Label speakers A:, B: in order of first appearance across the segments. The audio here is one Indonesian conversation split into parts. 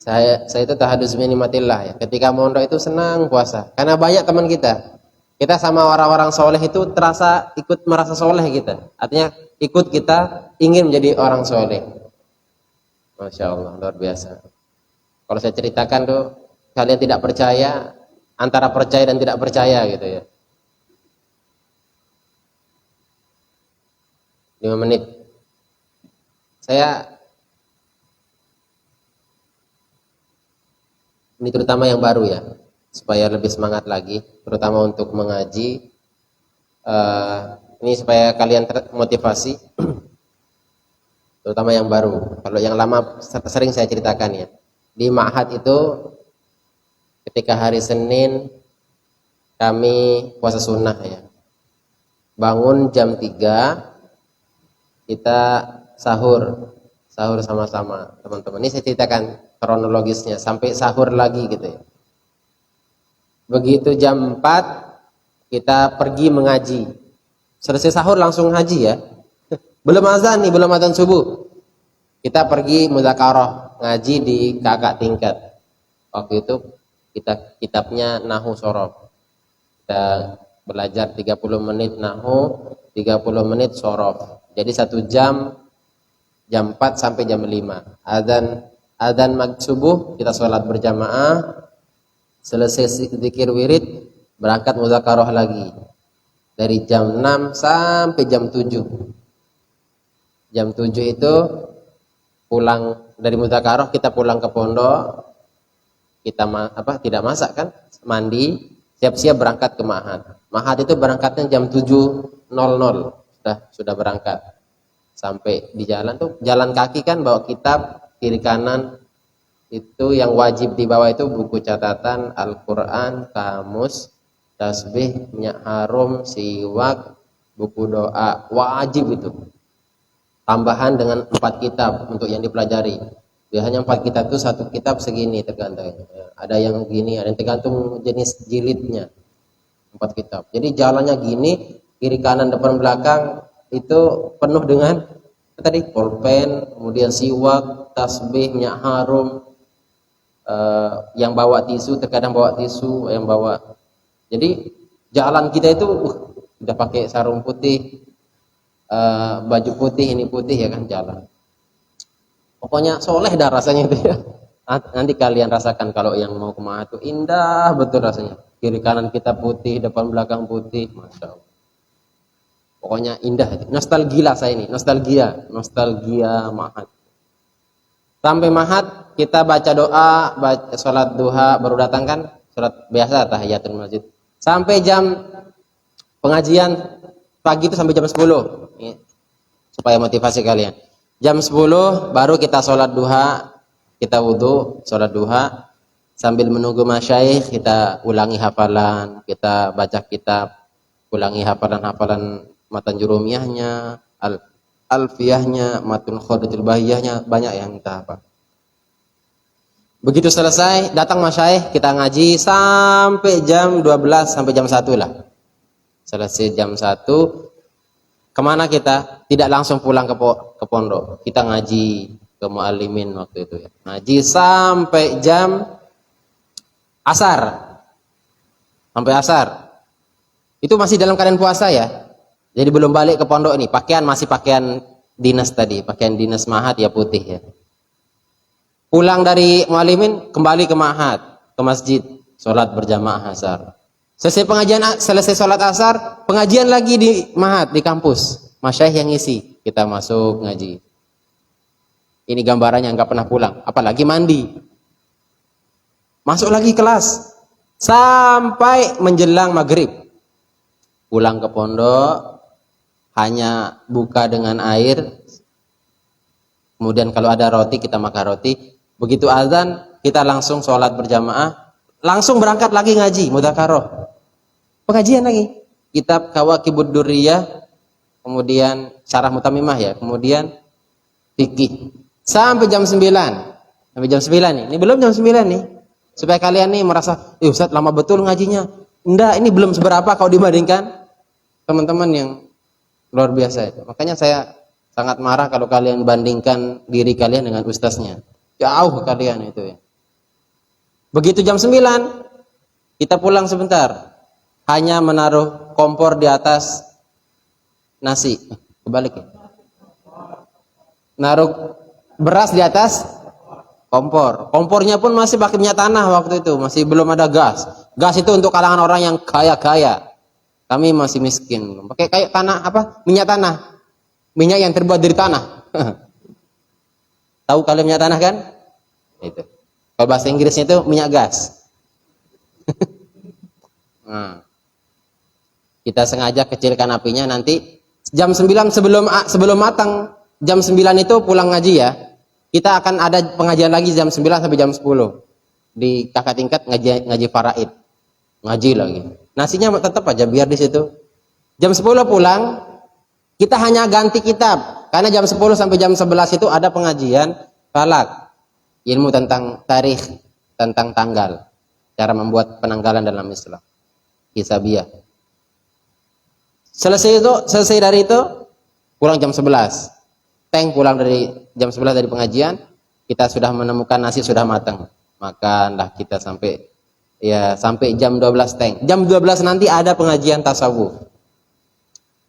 A: Saya itu tahadus binimatillah ya. Ketika mondok itu senang puasa. Karena banyak teman kita. Kita sama orang-orang soleh itu terasa ikut merasa soleh kita. Artinya ikut kita ingin menjadi orang soleh. Masya Allah, luar biasa. Kalau saya ceritakan tuh, kalian tidak percaya, antara percaya dan tidak percaya gitu ya. 5 menit. Ini terutama yang baru ya, supaya lebih semangat lagi, terutama untuk mengaji. Ini supaya kalian termotivasi, terutama yang baru. Kalau yang lama sering saya ceritakan ya. Di Ma'had itu ketika hari Senin kami puasa sunnah ya. Bangun jam 3, kita sahur sama-sama teman-teman. Ini saya ceritakan kronologisnya sampai sahur lagi gitu ya. Begitu jam 4 kita pergi mengaji. Selesai sahur langsung haji ya. Belum azan nih, belum azan subuh. Kita pergi mudzakarah ngaji di kakak tingkat. Waktu itu kita kitabnya Nahwu Shorof. Kita belajar 30 menit Nahwu, 30 menit Shorof. Jadi 1 jam 4 sampai jam 5. Adzan maghrib subuh kita sholat berjamaah. Selesai zikir wirid berangkat mudzakarah lagi. Dari jam 6 sampai jam 7. Jam 7 itu pulang dari mudzakarah, kita pulang ke pondok. Kita tidak masak kan? Mandi, siap-siap berangkat ke Ma'had. Ma'had itu berangkatnya jam 7.00. Sudah berangkat. Sampai di jalan tuh, jalan kaki kan bawa kitab, kiri kanan itu yang wajib dibawa itu buku catatan, Al-Qur'an, kamus, tasbih, minyak harum, siwak, buku doa, wajib itu. Tambahan dengan 4 kitab untuk yang dipelajari. Biasanya 4 kitab itu 1 kitab segini tergantung. Ada yang gini, ada yang tergantung jenis jilidnya. 4 kitab. Jadi jalannya gini, kiri kanan depan belakang itu penuh dengan tadi pulpen, kemudian siwak, tasbih, minyak harum. Yang bawa tisu terkadang bawa tisu, yang bawa. Jadi jalan kita itu udah pakai sarung putih, baju putih, ini putih ya kan jalan. Pokoknya soleh dah rasanya itu ya. Nanti kalian rasakan kalau yang mau ke Ma'had itu indah betul rasanya. Kiri kanan kita putih, depan belakang putih, masya Allah. Pokoknya indah itu. Nostalgia saya ini, nostalgia Ma'had. Sampai Ma'had kita baca doa, baca sholat duha, baru datang kan sholat biasa tahiyatul masjid. Sampai jam pengajian pagi itu sampai jam 10. Ini, supaya motivasi kalian. Jam 10 baru kita sholat duha, kita wudhu, sholat duha. Sambil menunggu masyayikh kita ulangi hafalan, kita baca kitab, ulangi hafalan-hafalan matan jurumiyahnya, alfiyahnya, matun khodatul bahiyahnya, banyak yang kita hafal. Begitu selesai, datang masyayikh, kita ngaji sampai jam 12 sampai jam 1 lah. Selesai jam 1, kemana kita? Tidak langsung pulang ke pondok. Kita ngaji ke muallimin waktu itu ya. Ngaji sampai jam asar. Sampai asar. Itu masih dalam keadaan puasa ya. Jadi belum balik ke pondok ini. Pakaian masih pakaian dinas tadi, pakaian dinas Ma'had ya putih ya. Pulang dari muallimin kembali ke Ma'had, ke masjid, sholat berjamaah asar. Selesai sholat asar, pengajian lagi di Ma'had, di kampus. Masyayikh yang ngisi, kita masuk ngaji. Ini gambarannya nggak pernah pulang, apalagi mandi. Masuk lagi kelas sampai menjelang maghrib. Pulang ke pondok hanya buka dengan air. Kemudian kalau ada roti kita makan roti. Begitu azan kita langsung sholat berjamaah, langsung berangkat lagi ngaji mudzakarah. Pengajian lagi. Kitab Kawakibud Durriyah, kemudian Syarah Mutamimah ya, kemudian fikih. Sampai jam 9. Sampai jam 9 nih. Ini belum jam 9 nih. Supaya kalian nih merasa, Ustaz lama betul ngajinya. Enggak, ini belum seberapa kalau dibandingkan teman-teman yang luar biasa itu. Makanya saya sangat marah kalau kalian bandingkan diri kalian dengan ustaznya. Jauh kalian itu ya. Begitu jam 9, kita pulang sebentar. Hanya menaruh kompor di atas nasi. Kebalik ya. Naruh beras di atas kompor. Kompornya pun masih pakai minyak tanah waktu itu, masih belum ada gas. Gas itu untuk kalangan orang yang kaya-kaya. Kami masih miskin. Pakai kayak tanah apa? Minyak tanah. Minyak yang terbuat dari tanah. Tahu kalian minyak tanah kan? Itu. Kalau bahasa Inggrisnya itu minyak gas. Nah, kita sengaja kecilkan apinya, nanti jam 9 sebelum matang, jam 9 itu pulang ngaji ya. Kita akan ada pengajian lagi jam 9 sampai jam 10 di kakak tingkat ngaji faraid. Ngaji lagi. Nasinya tetap aja biar di situ. Jam 10 pulang, kita hanya ganti kitab. Karena jam 10 sampai jam 11 itu ada pengajian falak. Ilmu tentang tarikh, tentang tanggal. Cara membuat penanggalan dalam Islam. Hisabiyah. Selesai dari itu, pulang jam 11. Pulang dari jam 11 dari pengajian, kita sudah menemukan nasi sudah matang. Makanlah kita sampai jam 12 Jam 12 nanti ada pengajian tasawuf.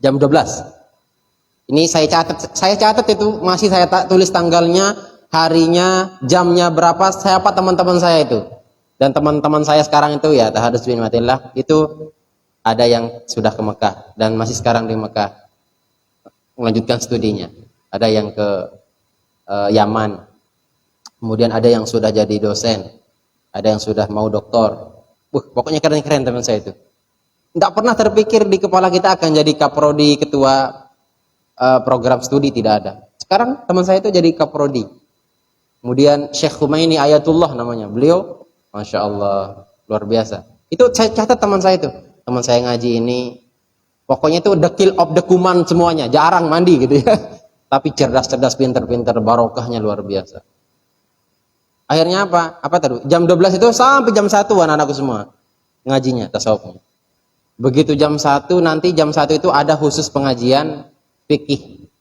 A: Jam 12. Ini saya catat itu, masih saya tulis tanggalnya, harinya, jamnya berapa, siapa teman-teman saya itu. Dan teman-teman saya sekarang itu ya, tahadus bin matillah, itu ada yang sudah ke Mekah dan masih sekarang di Mekah melanjutkan studinya. Ada yang ke Yaman. Kemudian ada yang sudah jadi dosen. Ada yang sudah mau doktor. Pokoknya keren-keren teman saya itu. Enggak pernah terpikir di kepala kita akan jadi kaprodi, ketua program studi, tidak ada. Sekarang teman saya itu jadi kaprodi. Kemudian Syekh Humaini Ayatullah namanya. Beliau Masya Allah luar biasa. Itu saya catat teman saya itu. Teman saya ngaji ini pokoknya itu the kill of the kuman semuanya. Jarang mandi gitu ya. Tapi cerdas-cerdas, pinter-pinter, barokahnya luar biasa. Akhirnya apa? Apa tadi? Jam 12 itu sampai jam 1 anak-anakku semua ngajinya, tasawufnya. Begitu jam 1, nanti jam 1 itu ada khusus pengajian fikih.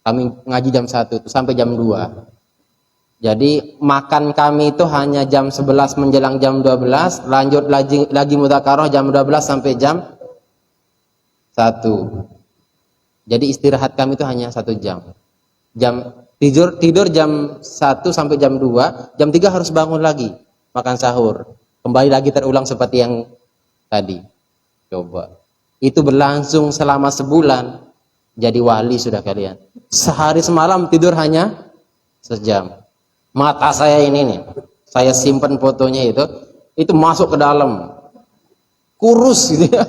A: Kami ngaji jam 1 itu sampai jam 2. Jadi makan kami itu hanya jam 11 menjelang jam 12, lanjut lagi mudzakarah jam 12 sampai jam 1. Jadi istirahat kami itu hanya 1 jam. Tidur jam 1 sampai jam 2, jam 3 harus bangun lagi, makan sahur. Kembali lagi terulang seperti yang tadi. Coba. Itu berlangsung selama sebulan, jadi wali sudah kalian. Sehari semalam tidur hanya sejam. Mata saya ini nih, saya simpan fotonya itu masuk ke dalam. Kurus gitu ya.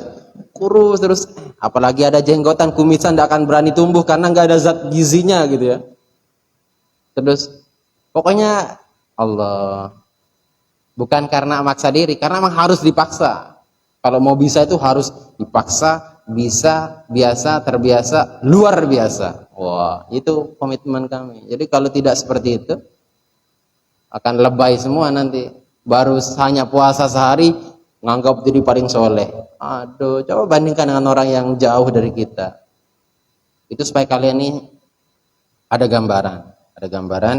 A: Kurus terus, apalagi ada jenggotan, kumisan tidak akan berani tumbuh karena nggak ada zat gizinya gitu ya. Terus pokoknya Allah, bukan karena maksa diri, karena memang harus dipaksa. Kalau mau bisa itu harus dipaksa, bisa, biasa, terbiasa, luar biasa. Wah, itu komitmen kami. Jadi kalau tidak seperti itu akan lebay semua nanti. Baru hanya puasa sehari nganggap diri paling soleh. Aduh, coba bandingkan dengan orang yang jauh dari kita. Itu supaya kalian ini ada gambaran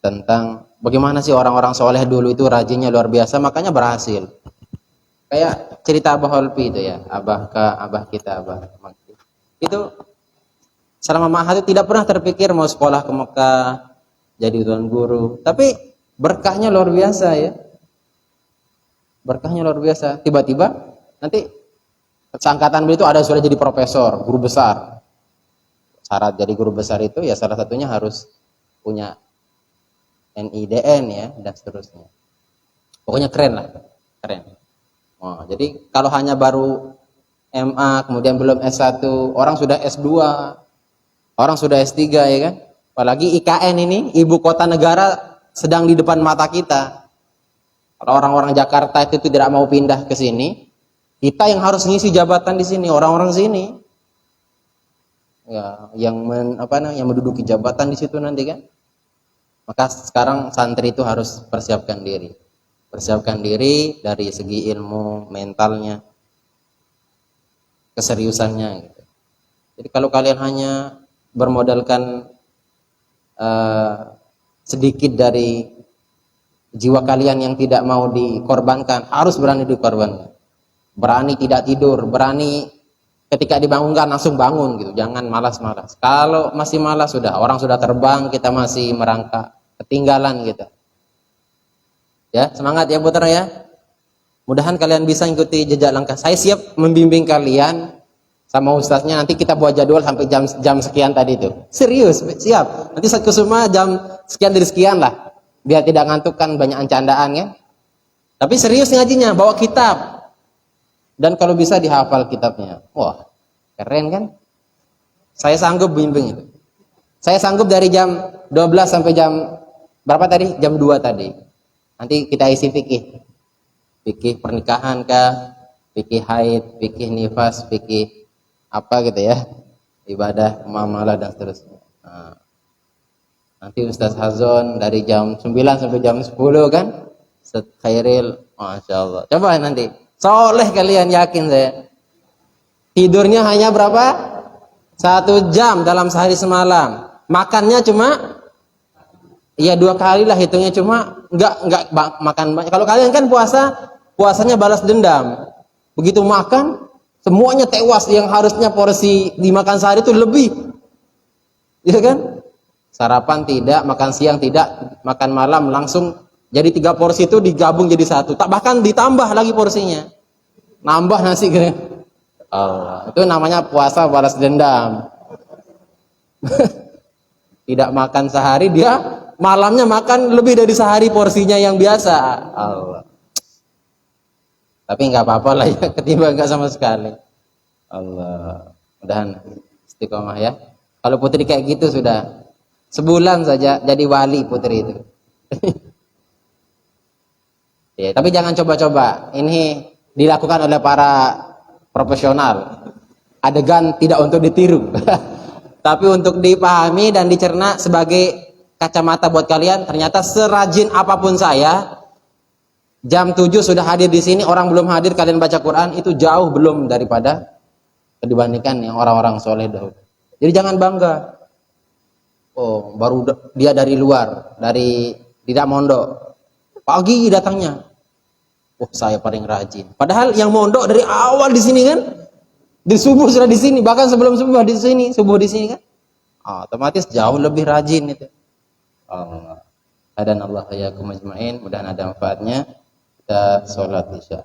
A: tentang bagaimana sih orang-orang soleh dulu itu rajinnya luar biasa, makanya berhasil. Kayak cerita Abah Holpi itu ya, abah kita. Itu selama Mahat itu tidak pernah terpikir mau sekolah ke Mekah, jadi tuan guru. Tapi berkahnya luar biasa ya. Berkahnya luar biasa. Tiba-tiba nanti seangkatan beliau itu ada sudah jadi profesor, guru besar. Syarat jadi guru besar itu ya salah satunya harus punya NIDN ya dan seterusnya. Pokoknya keren lah, keren. Oh, jadi kalau hanya baru MA kemudian belum S1, orang sudah S2, orang sudah S3 ya kan? Apalagi IKN ini ibu kota negara sedang di depan mata kita. Kalau orang-orang Jakarta itu tidak mau pindah ke sini, kita yang harus ngisi jabatan di sini, orang-orang sini. Ya, yang menduduki jabatan di situ nanti kan. Maka sekarang santri itu harus persiapkan diri. Persiapkan diri dari segi ilmu, mentalnya, keseriusannya gitu. Jadi kalau kalian hanya bermodalkan sedikit dari Jiwa kalian yang tidak mau dikorbankan harus berani dikorbankan. Berani tidak tidur, berani ketika dibangunkan langsung bangun gitu. Jangan malas-malas. Kalau masih malas sudah, orang sudah terbang, kita masih merangkak, ketinggalan gitu. Ya, semangat ya putra ya. Mudahan kalian bisa ikuti jejak langkah. Saya siap membimbing kalian sama ustaznya, nanti kita buat jadwal sampai jam sekian tadi itu. Serius, siap. Nanti saat kesuma jam sekian dari sekian lah. Biar tidak ngantuk kan, banyak candaan ya. Tapi serius ngajinya, bawa kitab. Dan kalau bisa dihafal kitabnya. Wah, keren kan? Saya sanggup bimbing itu. Saya sanggup dari jam 12 sampai jam berapa tadi? Jam 2 tadi. Nanti kita isi fikih. Fikih pernikahan kah? Fikih haid, fikih nifas, fikih apa gitu ya. Ibadah, muamalah dan seterusnya. Nah, nanti Ustaz Hazon dari jam 9 sampai jam 10 kan? Ustaz Khairil, Masya Allah. Coba nanti. Soleh kalian, yakin saya. Tidurnya hanya berapa? 1 jam dalam sehari semalam. Makannya cuma ya 2 kali lah hitungnya, cuma enggak makan banyak. Kalau kalian kan puasanya balas dendam. Begitu makan semuanya tewas, yang harusnya porsi dimakan sehari itu lebih. Iya kan? Sarapan tidak, makan siang tidak, makan malam langsung jadi 3 porsi itu digabung jadi 1. Tak, bahkan ditambah lagi porsinya. Nambah nasi kira. Allah, itu namanya puasa balas dendam. Tidak makan sehari, dia malamnya makan lebih dari sehari porsinya yang biasa. Allah. Tapi nggak apa-apa lah ya, ketimbang nggak sama sekali. Allah. Mudahan istiqomah ya. Kalau putri kayak gitu sudah sebulan saja jadi wali putri itu. Ya, tapi jangan coba-coba. Ini dilakukan oleh para profesional. Adegan tidak untuk ditiru. Tapi untuk dipahami dan dicerna sebagai kacamata buat kalian. Ternyata serajin apapun saya, jam 7 sudah hadir di sini, orang belum hadir kalian baca Quran, itu jauh belum daripada dibandingkan yang orang-orang soleh dahulu. Jadi jangan bangga. Oh, baru dia dari luar, dari tidak mondok. Pagi datangnya. Oh, saya paling rajin. Padahal yang mondok dari awal di sini kan, di subuh sudah di sini, bahkan sebelum subuh di sini, kan. Otomatis jauh lebih rajin itu. Allah. Dan Allah ya kumajma'in, mudah-mudahan ada manfaatnya. Kita sholat isya.